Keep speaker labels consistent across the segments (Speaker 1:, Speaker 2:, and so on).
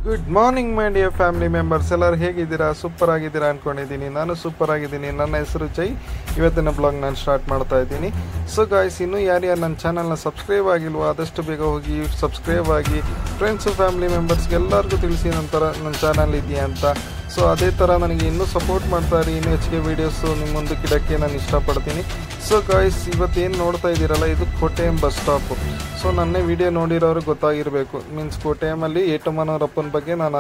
Speaker 1: Good morning my dear family members, ಎಲ್ಲರೂ ಹೇಗಿದ್ದೀರಾ? Super ಆಗಿದ್ದೀರಾ ಅಂದ್ಕೊಂಡಿದ್ದೀನಿ. ನಾನು ಸೂಪರ್ ಆಗಿದ್ದೀನಿ. ನನ್ನ ಹೆಸರು ಜೈ. ಇವತ್ತಿನ ಬ್ಲಾಗ್ ನಾನು ಸ್ಟಾರ್ಟ್ ಮಾಡ್ತಾ ಇದ್ದೀನಿ. ಸೊ ಗಾಯ್ಸ್, ಇನ್ನೂ ಯಾರ್ಯಾರು ನನ್ನ ಚಾನಲ್ನ ಸಬ್ಸ್ಕ್ರೈಬ್ ಆಗಿಲ್ವೋ ಆದಷ್ಟು ಬೇಗ ಹೋಗಿ ಸಬ್ಸ್ಕ್ರೈಬ್ ಆಗಿ ಫ್ರೆಂಡ್ಸು ಫ್ಯಾಮಿಲಿ ಮೆಂಬರ್ಸ್ಗೆ ಎಲ್ಲರಿಗೂ ತಿಳಿಸಿ ನನ್ನ ಚಾನಲ್ ಇದೆಯಾ ಅಂತ. ಸೊ ಅದೇ ಥರ ನನಗೆ ಇನ್ನೂ ಸಪೋರ್ಟ್ ಮಾಡ್ತಾರೆ. ಇನ್ನೂ ಹೆಚ್ಚಿಗೆ ವೀಡಿಯೋಸು ನಿಮ್ಮ ಮುಂದಕ್ಕೆ ಇಡೋಕ್ಕೆ ನಾನು ಇಷ್ಟಪಡ್ತೀನಿ. ಸೊ ಗಾಯ್ಸ್, ಇವತ್ತೇನು ನೋಡ್ತಾ ಇದ್ದೀರಲ್ಲ, ಇದು ಕೋಟೆಯಂ ಬಸ್ ಸ್ಟಾಪು. ಸೊ ನನ್ನೇ ವಿಡಿಯೋ ನೋಡಿರೋರಿಗೆ ಗೊತ್ತಾಗಿರಬೇಕು. ಮೀನ್ಸ್ ಕೋಟೆಯಮಲ್ಲಿ ಏಟಮ್ಮನವರಪ್ಪನ ಬಗ್ಗೆ ನಾನು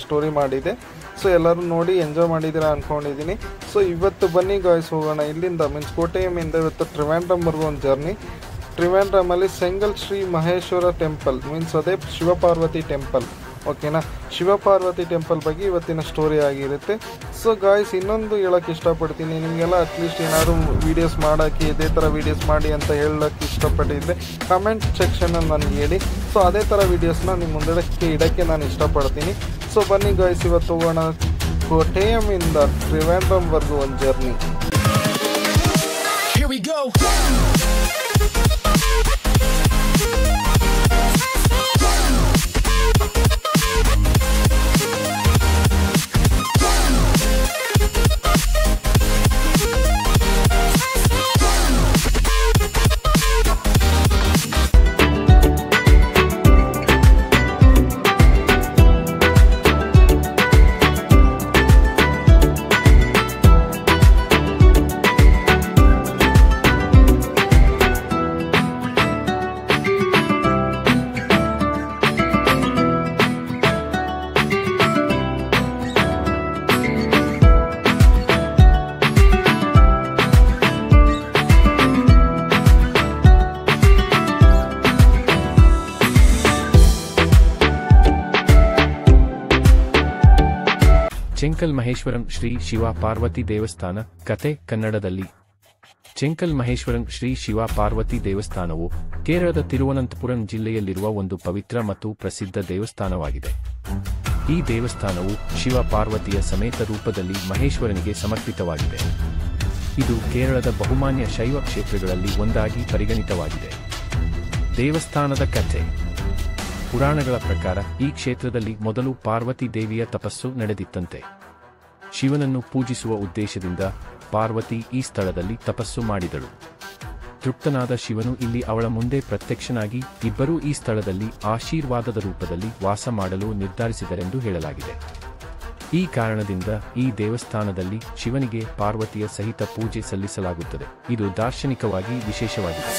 Speaker 1: ಸ್ಟೋರಿ ಮಾಡಿದೆ. ಸೊ ಎಲ್ಲರೂ ನೋಡಿ ಎಂಜಾಯ್ ಮಾಡಿದ್ದೀರಾ ಅಂದ್ಕೊಂಡಿದ್ದೀನಿ. ಸೊ ಇವತ್ತು ಬನ್ನಿ ಗಾಯ್ಸ್, ಹೋಗೋಣ ಇಲ್ಲಿಂದ. ಮೀನ್ಸ್ ಕೋಟೆಯಮ್ಮಿಂದ ಇವತ್ತು ಟ್ರಿವಾಂಡ್ರಮ್ವರೆಗೂ ಒಂದು ಜರ್ನಿ. ಟ್ರಿವಾಂಡ್ರಮಲ್ಲಿ ಸೆಂಗಲ್ ಶ್ರೀ ಮಹೇಶ್ವರ ಟೆಂಪಲ್, ಮೀನ್ಸ್ ಅದೇ ಶಿವಪಾರ್ವತಿ ಟೆಂಪಲ್. ಓಕೆನಾ, ಶಿವಪಾರ್ವತಿ ಟೆಂಪಲ್ ಬಗ್ಗೆ ಇವತ್ತಿನ ಸ್ಟೋರಿ ಆಗಿರುತ್ತೆ. ಸೊ ಗಾಯ್ಸ್, ಇನ್ನೊಂದು ಹೇಳೋಕ್ಕೆ ಇಷ್ಟಪಡ್ತೀನಿ, ನಿಮಗೆಲ್ಲ ಅಟ್ಲೀಸ್ಟ್ ಏನಾದ್ರು ವೀಡಿಯೋಸ್ ಮಾಡೋಕ್ಕೆ ಇದೇ ಥರ ವೀಡಿಯೋಸ್ ಮಾಡಿ ಅಂತ ಹೇಳೋಕ್ಕೆ ಇಷ್ಟಪಟ್ಟಿದ್ದರೆ ಕಮೆಂಟ್ ಸೆಕ್ಷನಲ್ಲಿ ನನಗೆ ಹೇಳಿ. ಸೊ ಅದೇ ಥರ ವೀಡಿಯೋಸ್ನ ನಿಮ್ಮ ಮುಂದೆ ಇಡೋಕ್ಕೆ ನಾನು ಇಷ್ಟಪಡ್ತೀನಿ. ಸೊ ಬನ್ನಿ ಗಾಯ್ಸ್, ಇವತ್ತು ಹೋಗೋಣ ಕೋಟೆಯಮ್ಮಿಂದ ಟ್ರಿವಾಂಡ್ರಮ್ವರೆಗೂ ಒಂದು ಜರ್ನಿ.
Speaker 2: Here we go. Chenkal Maheshwaram Shri Shiva Parvati ದೇವಸ್ಥಾನ ಕತೆ ಕನ್ನಡದಲ್ಲಿ. ಚೆಂಕಲ್ ಮಹೇಶ್ವರಂ ಶ್ರೀ ಶಿವ ಪಾರ್ವತಿ ದೇವಸ್ಥಾನವು ಕೇರಳದ ತಿರುವನಂತಪುರಂ ಜಿಲ್ಲೆಯಲ್ಲಿರುವ ಒಂದು ಪವಿತ್ರ ಮತ್ತು ಪ್ರಸಿದ್ಧ ದೇವಸ್ಥಾನವಾಗಿದೆ. ಈ ದೇವಸ್ಥಾನವು ಶಿವ ಪಾರ್ವತಿಯ ಸಮೇತ ರೂಪದಲ್ಲಿ ಮಹೇಶ್ವರನಿಗೆ ಸಮರ್ಪಿತವಾಗಿದೆ. ಇದು ಕೇರಳದ ಬಹುಮಾನ್ಯ ಶೈವ ಕ್ಷೇತ್ರಗಳಲ್ಲಿ ಒಂದಾಗಿ ಪರಿಗಣಿತವಾಗಿದೆ. ದೇವಸ್ಥಾನದ ಕಥೆ. ಪುರಾಣಗಳ ಪ್ರಕಾರ ಈ ಕ್ಷೇತ್ರದಲ್ಲಿ ಮೊದಲು ಪಾರ್ವತಿ ದೇವಿಯ ತಪಸ್ಸು ನಡೆದಿತ್ತಂತೆ. ಶಿವನನ್ನು ಪೂಜಿಸುವ ಉದ್ದೇಶದಿಂದ ಪಾರ್ವತಿ ಈ ಸ್ಥಳದಲ್ಲಿ ತಪಸ್ಸು ಮಾಡಿದಳು. ತೃಪ್ತನಾದ ಶಿವನು ಇಲ್ಲಿ ಅವಳ ಮುಂದೆ ಪ್ರತ್ಯಕ್ಷನಾಗಿ ಇಬ್ಬರೂ ಈ ಸ್ಥಳದಲ್ಲಿ ಆಶೀರ್ವಾದದ ರೂಪದಲ್ಲಿ ವಾಸ ಮಾಡಲು ನಿರ್ಧರಿಸಿದರೆಂದು ಹೇಳಲಾಗಿದೆ. ಈ ಕಾರಣದಿಂದ ಈ ದೇವಸ್ಥಾನದಲ್ಲಿ ಶಿವನಿಗೆ ಪಾರ್ವತಿಯ ಸಹಿತ ಪೂಜೆ ಸಲ್ಲಿಸಲಾಗುತ್ತದೆ. ಇದು ದಾರ್ಶನಿಕವಾಗಿ ವಿಶೇಷವಾಗಿದೆ.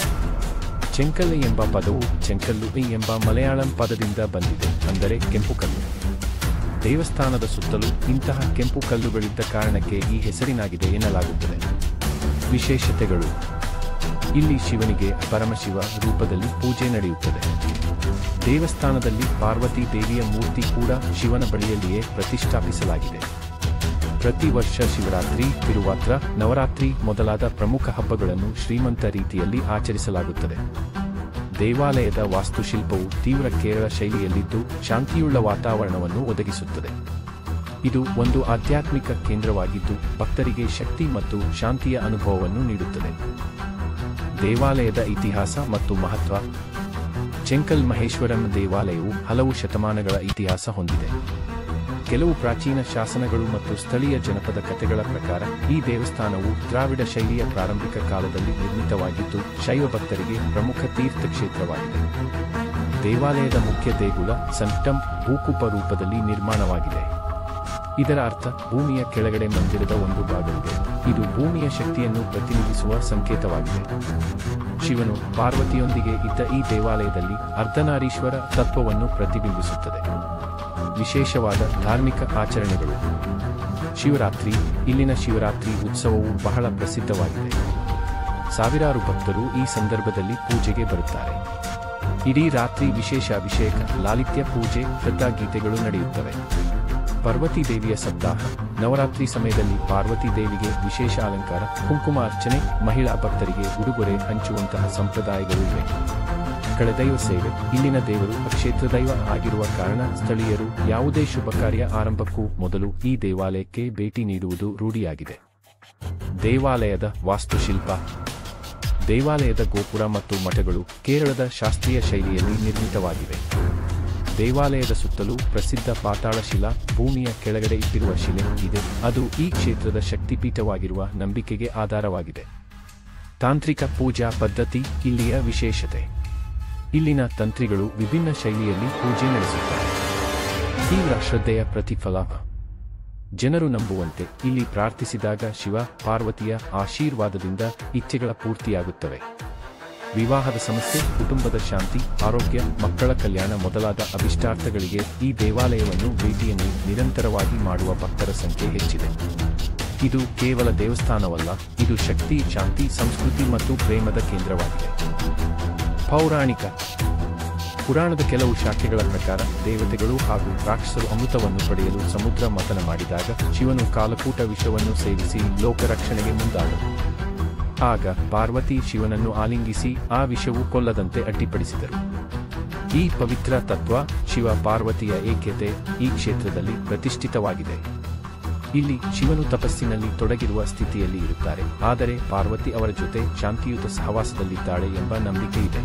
Speaker 2: ಚೆಂಕಲ್ ಎಂಬ ಪದವು ಚೆಂಕಲ್ಲು ಎಂಬ ಮಲಯಾಳಂ ಪದದಿಂದ ಬಂದಿದೆ, ಅಂದರೆ ಕೆಂಪು ಕಲ್ಲು. ದೇವಸ್ಥಾನದ ಸುತ್ತಲೂ ಇಂತಹ ಕೆಂಪು ಕಲ್ಲುಗಳಿದ್ದ ಕಾರಣಕ್ಕೆ ಈ ಹೆಸರಿನಾಗಿದೆ ಎನ್ನಲಾಗುತ್ತದೆ. ವಿಶೇಷತೆಗಳು. ಇಲ್ಲಿ ಶಿವನಿಗೆ ಪರಮಶಿವ ರೂಪದಲ್ಲಿ ಪೂಜೆ ನಡೆಯುತ್ತದೆ. ದೇವಸ್ಥಾನದಲ್ಲಿ ಪಾರ್ವತಿ ದೇವಿಯ ಮೂರ್ತಿ ಕೂಡ ಶಿವನ ಬಳಿಯಲ್ಲಿಯೇ ಪ್ರತಿಷ್ಠಾಪಿಸಲಾಗಿದೆ. ಪ್ರತಿ ವರ್ಷ ಶಿವರಾತ್ರಿ, ತಿರುವಾತ್ರ, ನವರಾತ್ರಿ ಮೊದಲಾದ ಪ್ರಮುಖ ಹಬ್ಬಗಳನ್ನು ಶ್ರೀಮಂತ ರೀತಿಯಲ್ಲಿ ಆಚರಿಸಲಾಗುತ್ತದೆ. ದೇವಾಲಯದ ವಾಸ್ತುಶಿಲ್ಪವು ತೀವ್ರ ಕೇರಳ ಶೈಲಿಯಲ್ಲಿದ್ದು ಶಾಂತಿಯುಳ್ಳ ವಾತಾವರಣವನ್ನು ಒದಗಿಸುತ್ತದೆ. ಇದು ಒಂದು ಆಧ್ಯಾತ್ಮಿಕ ಕೇಂದ್ರವಾಗಿದ್ದು ಭಕ್ತರಿಗೆ ಶಕ್ತಿ ಮತ್ತು ಶಾಂತಿಯ ಅನುಭವವನ್ನು ನೀಡುತ್ತದೆ. ದೇವಾಲಯದ ಇತಿಹಾಸ ಮತ್ತು ಮಹತ್ವ. ಚೆಂಕಲ್ ಮಹೇಶ್ವರಂ ದೇವಾಲಯವು ಹಲವು ಶತಮಾನಗಳ ಇತಿಹಾಸ ಹೊಂದಿದೆ. ಕೆಲವು ಪ್ರಾಚೀನ ಶಾಸನಗಳು ಮತ್ತು ಸ್ಥಳೀಯ ಜನಪದ ಕಥೆಗಳ ಪ್ರಕಾರ ಈ ದೇವಸ್ಥಾನವು ದ್ರಾವಿಡ ಶೈಲಿಯ ಪ್ರಾರಂಭಿಕ ಕಾಲದಲ್ಲಿ ನಿರ್ಮಿತವಾಗಿದ್ದು ಶೈವ ಭಕ್ತರಿಗೆ ಪ್ರಮುಖ ತೀರ್ಥಕ್ಷೇತ್ರವಾಗಿದೆ. ದೇವಾಲಯದ ಮುಖ್ಯ ದೇಗುಲ ಸಂಕ್ಟಂ ಭೂಕೂಪ ರೂಪದಲ್ಲಿ ನಿರ್ಮಾಣವಾಗಿದೆ. ಇದರ ಅರ್ಥ ಭೂಮಿಯ ಕೆಳಗಡೆ ಮಂದಿರದ ಒಂದು ಭಾಗವಿದೆ. ಇದು ಭೂಮಿಯ ಶಕ್ತಿಯನ್ನು ಪ್ರತಿನಿಧಿಸುವ ಸಂಕೇತವಾಗಿದೆ. ಶಿವನು ಪಾರ್ವತಿಯೊಂದಿಗೆ ಇದ್ದ ಈ ದೇವಾಲಯದಲ್ಲಿ ಅರ್ಧನಾರೀಶ್ವರ ತತ್ವವನ್ನು ಪ್ರತಿಬಿಂಬಿಸುತ್ತದೆ. ವಿಶೇಷವಾದ ಧಾರ್ಮಿಕ ಆಚರಣೆಗಳು. ಶಿವರಾತ್ರಿ. ಇಲ್ಲಿನ ಶಿವರಾತ್ರಿ ಉತ್ಸವವು ಬಹಳ ಪ್ರಸಿದ್ಧವಾಗಿದೆ. ಸಾವಿರಾರು ಭಕ್ತರು ಈ ಸಂದರ್ಭದಲ್ಲಿ ಪೂಜೆಗೆ ಬರುತ್ತಾರೆ. ಇಡೀ ರಾತ್ರಿ ವಿಶೇಷ ಅಭಿಷೇಕ, ಲಾಲಿತ್ಯ ಪೂಜೆ, ಶ್ರದ್ಧಾಗೀತೆಗಳು ನಡೆಯುತ್ತವೆ. ಪಾರ್ವತಿ ದೇವಿಯ ಸಪ್ತಾಹ. ನವರಾತ್ರಿ ಸಮಯದಲ್ಲಿ ಪಾರ್ವತಿ ದೇವಿಗೆ ವಿಶೇಷ ಅಲಂಕಾರ, ಕುಂಕುಮ ಅರ್ಚನೆ, ಮಹಿಳಾ ಭಕ್ತರಿಗೆ ಉಡುಗೊರೆ ಹಂಚುವಂತಹ ಸಂಪ್ರದಾಯಗಳು ಇವೆ. ಕಳೆದೈವ ಸೇವೆ. ಇಲ್ಲಿನ ದೇವರು ಕ್ಷೇತ್ರದೈವ ಆಗಿರುವ ಕಾರಣ ಸ್ಥಳೀಯರು ಯಾವುದೇ ಶುಭ ಕಾರ್ಯ ಆರಂಭಕ್ಕೂ ಮೊದಲು ಈ ದೇವಾಲಯಕ್ಕೆ ಭೇಟಿ ನೀಡುವುದು ರೂಢಿಯಾಗಿದೆ. ದೇವಾಲಯದ ವಾಸ್ತುಶಿಲ್ಪ. ದೇವಾಲಯದ ಗೋಪುರ ಮತ್ತು ಮಠಗಳು ಕೇರಳದ ಶಾಸ್ತ್ರೀಯ ಶೈಲಿಯಲ್ಲಿ ನಿರ್ಮಿತವಾಗಿವೆ. ದೇವಾಲಯದ ಸುತ್ತಲೂ ಪ್ರಸಿದ್ಧ ಪಾತಾಳ ಶಿಲಾ ಭೂಮಿಯ ಕೆಳಗಡೆ ಇಟ್ಟಿರುವ ಶಿಲೆ ಇದೆ. ಅದು ಈ ಕ್ಷೇತ್ರದ ಶಕ್ತಿಪೀಠವಾಗಿರುವ ನಂಬಿಕೆಗೆ ಆಧಾರವಾಗಿದೆ. ತಾಂತ್ರಿಕ ಪೂಜಾ ಪದ್ಧತಿ ಇಲ್ಲಿಯ ವಿಶೇಷತೆ. ಇಲ್ಲಿನ ತಂತ್ರಿಗಳು ವಿಭಿನ್ನ ಶೈಲಿಯಲ್ಲಿ ಪೂಜೆ ನಡೆಸುತ್ತಾರೆ. ತೀವ್ರ ಶ್ರದ್ಧೆಯ ಪ್ರತಿಫಲ. ಜನರು ನಂಬುವಂತೆ ಇಲ್ಲಿ ಪ್ರಾರ್ಥಿಸಿದಾಗ ಶಿವ ಪಾರ್ವತಿಯ ಆಶೀರ್ವಾದದಿಂದ ಇಚ್ಛೆಗಳ ಪೂರ್ತಿಯಾಗುತ್ತವೆ. ವಿವಾಹದ ಸಮಸ್ಯೆ, ಕುಟುಂಬದ ಶಾಂತಿ, ಆರೋಗ್ಯ, ಮಕ್ಕಳ ಕಲ್ಯಾಣ ಮೊದಲಾದ ಅಭಿಷ್ಟಾರ್ಥಗಳಿಗೆ ಈ ದೇವಾಲಯವನ್ನು ಭೇಟಿಯನ್ನು ನಿರಂತರವಾಗಿ ಮಾಡುವ ಭಕ್ತರ ಸಂಖ್ಯೆ ಹೆಚ್ಚಿದೆ. ಇದು ಕೇವಲ ದೇವಸ್ಥಾನವಲ್ಲ, ಇದು ಶಕ್ತಿ, ಶಾಂತಿ, ಸಂಸ್ಕೃತಿ ಮತ್ತು ಪ್ರೇಮದ ಕೇಂದ್ರವಾಗಿದೆ. ಪೌರಾಣಿಕ ಪುರಾಣದ ಕೆಲವು ಶಾಖೆಗಳ ಪ್ರಕಾರ ದೇವತೆಗಳು ಹಾಗೂ ರಾಕ್ಷಸರು ಅಮೃತವನ್ನು ಪಡೆಯಲು ಸಮುದ್ರ ಮಥನ ಮಾಡಿದಾಗ ಶಿವನು ಕಾಲಕೂಟ ವಿಷವನ್ನು ಸೇವಿಸಿ ಲೋಕರಕ್ಷಣೆಗೆ ಮುಂದಾದನು. ಆಗ ಪಾರ್ವತಿ ಶಿವನನ್ನು ಆಲಿಂಗಿಸಿ ಆ ವಿಷವು ಕೊಲ್ಲದಂತೆ ಅಡ್ಡಿಪಡಿಸಿದರು. ಈ ಪವಿತ್ರ ತತ್ವ ಶಿವ ಪಾರ್ವತಿಯ ಏಕ್ಯತೆ ಈ ಕ್ಷೇತ್ರದಲ್ಲಿ ಪ್ರತಿಷ್ಠಿತವಾಗಿದೆ. ಇಲ್ಲಿ ಶಿವನು ತಪಸ್ಸಿನಲ್ಲಿ ತೊಡಗಿರುವ ಸ್ಥಿತಿಯಲ್ಲಿ ಇರುತ್ತಾರೆ, ಆದರೆ ಪಾರ್ವತಿ ಅವರ ಜೊತೆ ಶಾಂತಿಯುತ ಸಹವಾಸದಲ್ಲಿದ್ದಾಳೆ ಎಂಬ ನಂಬಿಕೆ ಇದೆ.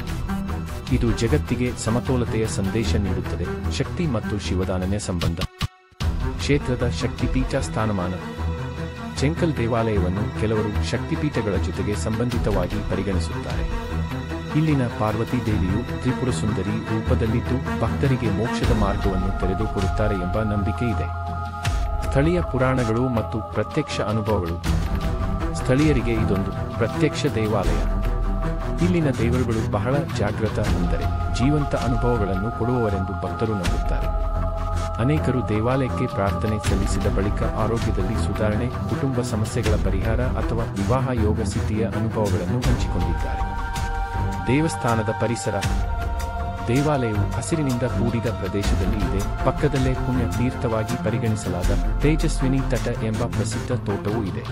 Speaker 2: ಇದು ಜಗತ್ತಿಗೆ ಸಮತೋಲತೆಯ ಸಂದೇಶ ನೀಡುತ್ತದೆ. ಶಕ್ತಿ ಮತ್ತು ಶಿವದಾನನ್ಯ ಸಂಬಂಧ. ಕ್ಷೇತ್ರದ ಶಕ್ತಿಪೀಠ ಸ್ಥಾನಮಾನ. ಚೆಂಕಲ್ ದೇವಾಲಯವನ್ನು ಕೆಲವರು ಶಕ್ತಿಪೀಠಗಳ ಜೊತೆಗೆ ಸಂಬಂಧಿತವಾಗಿ ಪರಿಗಣಿಸುತ್ತಾರೆ. ಇಲ್ಲಿನ ಪಾರ್ವತಿ ದೇವಿಯು ತ್ರಿಪುರ ಸುಂದರಿ ರೂಪದಲ್ಲಿದ್ದು ಭಕ್ತರಿಗೆ ಮೋಕ್ಷದ ಮಾರ್ಗವನ್ನು ತೆರೆದುಕೊಡುತ್ತಾರೆ ಎಂಬ ನಂಬಿಕೆ ಇದೆ. ಸ್ಥಳೀಯ ಪುರಾಣಗಳು ಮತ್ತು ಪ್ರತ್ಯಕ್ಷ ಅನುಭವಗಳು. ಸ್ಥಳೀಯರಿಗೆ ಇದೊಂದು ಪ್ರತ್ಯಕ್ಷ ದೇವಾಲಯ. ಇಲ್ಲಿನ ದೇವರುಗಳು ಬಹಳ ಜಾಗೃತ, ಅಂದರೆ ಜೀವಂತ ಅನುಭವಗಳನ್ನು ಕೊಡುವವರೆಂದು ಭಕ್ತರು ನಂಬುತ್ತಾರೆ. ಅನೇಕರು ದೇವಾಲಯಕ್ಕೆ ಪ್ರಾರ್ಥನೆ ಸಲ್ಲಿಸಿದ ಬಳಿಕ ಆರೋಗ್ಯದಲ್ಲಿ ಸುಧಾರಣೆ, ಕುಟುಂಬ ಸಮಸ್ಯೆಗಳ ಪರಿಹಾರ ಅಥವಾ ವಿವಾಹ ಯೋಗ ಸಿದ್ಧಿಯ ಅನುಭವಗಳನ್ನು ಹಂಚಿಕೊಂಡಿದ್ದಾರೆ. ದೇವಸ್ಥಾನದ ಪರಿಸರ. ದೇವಾಲಯವು ಹಸಿರಿನಿಂದ ಕೂಡಿದ ಪ್ರದೇಶದಲ್ಲಿ ಇದೆ. ಪಕ್ಕದಲ್ಲೇ ಪುಣ್ಯ ತೀರ್ಥವಾಗಿ ಪರಿಗಣಿಸಲಾದ ತೇಜಸ್ವಿನಿ ತಟ ಎಂಬ ಪ್ರಸಿದ್ಧ ತೋಟವೂ ಇದೆ.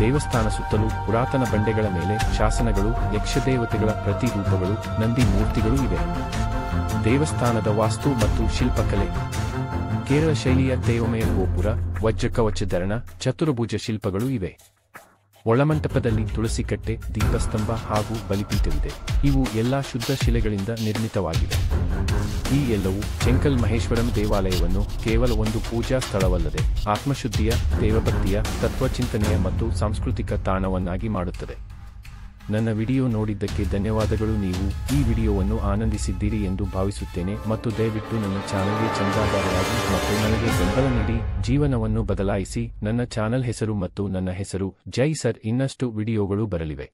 Speaker 2: ದೇವಸ್ಥಾನ ಸುತ್ತಲೂ ಪುರಾತನ ಬಂಡೆಗಳ ಮೇಲೆ ಶಾಸನಗಳು, ಯಕ್ಷದೇವತೆಗಳ ಪ್ರತಿರೂಪಗಳು, ನಂದಿ ಮೂರ್ತಿಗಳು ಇವೆ. ದೇವಸ್ಥಾನದ ವಾಸ್ತು ಮತ್ತು ಶಿಲ್ಪಕಲೆ. ಕೇರಳ ಶೈಲಿಯ ತೇವಮಯ ಗೋಪುರ, ವಜ್ರಕವಚಧರಣ, ಚತುರ್ಭುಜ ಶಿಲ್ಪಗಳು ಇವೆ. ಒಳಮಂಟಪದಲ್ಲಿ ತುಳಸಿಕಟ್ಟೆ, ದೀಪಸ್ತಂಭ ಹಾಗೂ ಬಲಿಪೀಠವಿದೆ. ಇವು ಎಲ್ಲ ಶುದ್ಧ ಶಿಲೆಗಳಿಂದ ನಿರ್ಮಿತವಾಗಿವೆ. ಈ ಎಲ್ಲವೂ ಚೆಂಕಲ್ ಮಹೇಶ್ವರಂ ದೇವಾಲಯವನ್ನು ಕೇವಲ ಒಂದು ಪೂಜಾ ಸ್ಥಳವಲ್ಲದೆ ಆತ್ಮಶುದ್ಧಿಯ, ದೇವಭಕ್ತಿಯ, ತತ್ವಚಿಂತನೆಯ ಮತ್ತು ಸಾಂಸ್ಕೃತಿಕ ತಾಣವನ್ನಾಗಿ ಮಾಡುತ್ತದೆ. ನನ್ನ ವಿಡಿಯೋ ನೋಡಿದ್ದಕ್ಕೆ ಧನ್ಯವಾದಗಳು. ನೀವು ಈ ವಿಡಿಯೋವನ್ನು ಆನಂದಿಸಿದ್ದೀರಿ ಎಂದು ಭಾವಿಸುತ್ತೇನೆ ಮತ್ತು ದಯವಿಟ್ಟು ನನ್ನ ಚಾನಲ್ಗೆ ಚಂದಾದಾರರಾಗಿ ಮತ್ತು ನನಗೆ ಬೆಂಬಲ ನೀಡಿ ಜೀವನವನ್ನು ಬದಲಾಯಿಸಿ. ನನ್ನ ಚಾನಲ್ ಹೆಸರು ಮತ್ತು ನನ್ನ ಹೆಸರು ಜೈ ಸರ್. ಇನ್ನಷ್ಟು ವಿಡಿಯೋಗಳು ಬರಲಿವೆ.